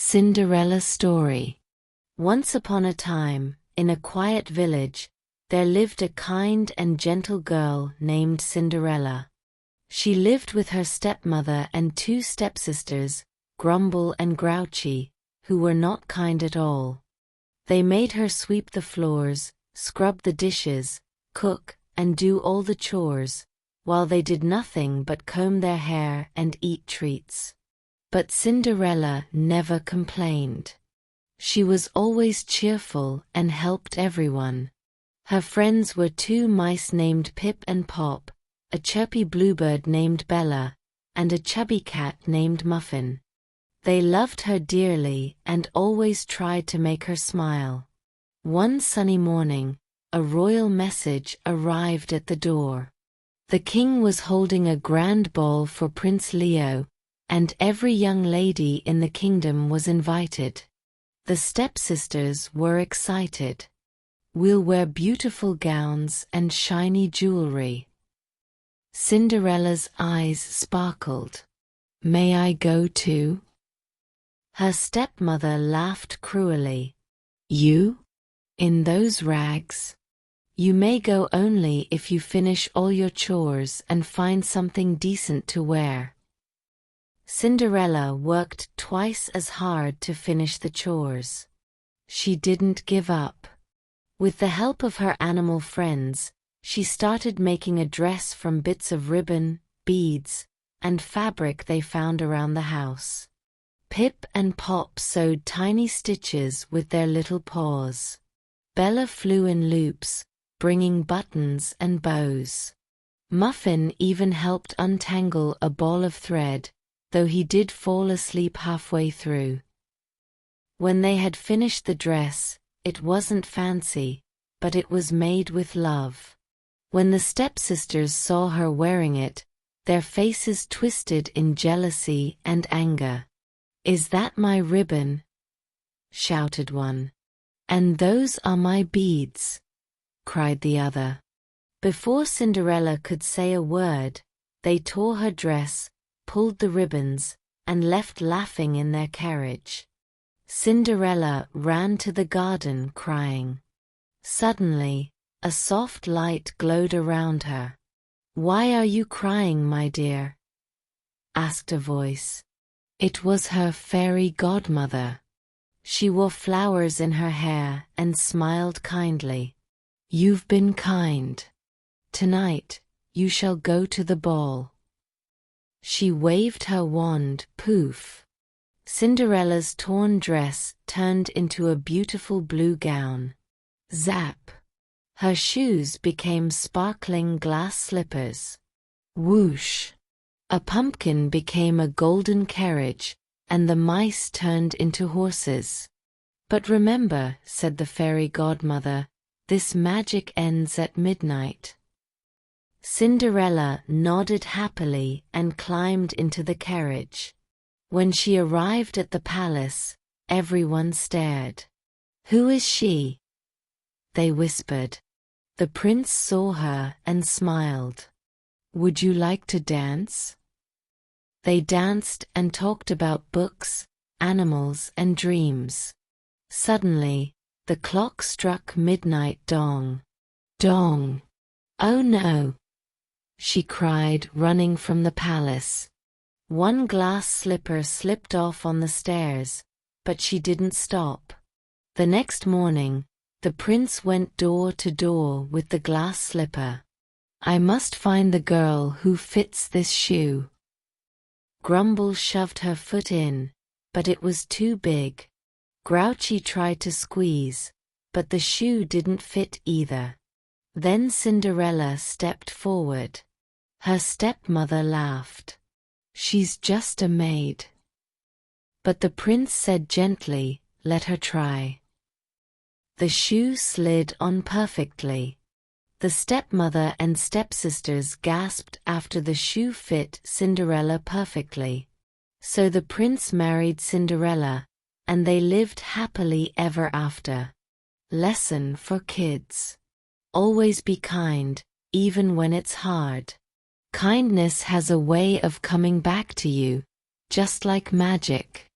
Cinderella story. Once upon a time, in a quiet village, there lived a kind and gentle girl named Cinderella. She lived with her stepmother and two stepsisters, Grumble and Grouchy, who were not kind at all. They made her sweep the floors, scrub the dishes, cook, and do all the chores, while they did nothing but comb their hair and eat treats. But Cinderella never complained. She was always cheerful and helped everyone. Her friends were two mice named Pip and Pop, a chirpy bluebird named Bella, and a chubby cat named Muffin. They loved her dearly and always tried to make her smile. One sunny morning, a royal message arrived at the door. The king was holding a grand ball for Prince Leo, and every young lady in the kingdom was invited. The stepsisters were excited. "We'll wear beautiful gowns and shiny jewelry." Cinderella's eyes sparkled. "May I go too?" Her stepmother laughed cruelly. "You? In those rags? You may go only if you finish all your chores and find something decent to wear." Cinderella worked twice as hard to finish the chores. She didn't give up. With the help of her animal friends, she started making a dress from bits of ribbon, beads, and fabric they found around the house. Pip and Pop sewed tiny stitches with their little paws. Bella flew in loops, bringing buttons and bows. Muffin even helped untangle a ball of thread, though he did fall asleep halfway through. When they had finished the dress, it wasn't fancy, but it was made with love. When the stepsisters saw her wearing it, their faces twisted in jealousy and anger. "Is that my ribbon?" shouted one. "And those are my beads," cried the other. Before Cinderella could say a word, they tore her dress, pulled the ribbons, and left laughing in their carriage. Cinderella ran to the garden crying. Suddenly, a soft light glowed around her. "Why are you crying, my dear?" asked a voice. It was her fairy godmother. She wore flowers in her hair and smiled kindly. "You've been kind. Tonight, you shall go to the ball." She waved her wand, poof. Cinderella's torn dress turned into a beautiful blue gown. Zap! Her shoes became sparkling glass slippers. Whoosh! A pumpkin became a golden carriage, and the mice turned into horses. "But remember," said the fairy godmother, "this magic ends at midnight." Cinderella nodded happily and climbed into the carriage. When she arrived at the palace, everyone stared. "Who is she?" they whispered. The prince saw her and smiled. "Would you like to dance?" They danced and talked about books, animals, and dreams. Suddenly, the clock struck midnight dong. Dong! "Oh no!" she cried, running from the palace. One glass slipper slipped off on the stairs, but she didn't stop. The next morning, the prince went door to door with the glass slipper. "I must find the girl who fits this shoe." Grumble shoved her foot in, but it was too big. Grouchy tried to squeeze, but the shoe didn't fit either. Then Cinderella stepped forward. Her stepmother laughed. "She's just a maid." But the prince said gently, "Let her try." The shoe slid on perfectly. The stepmother and stepsisters gasped after the shoe fit Cinderella perfectly. So the prince married Cinderella, and they lived happily ever after. Lesson for kids. Always be kind, even when it's hard. Kindness has a way of coming back to you, just like magic.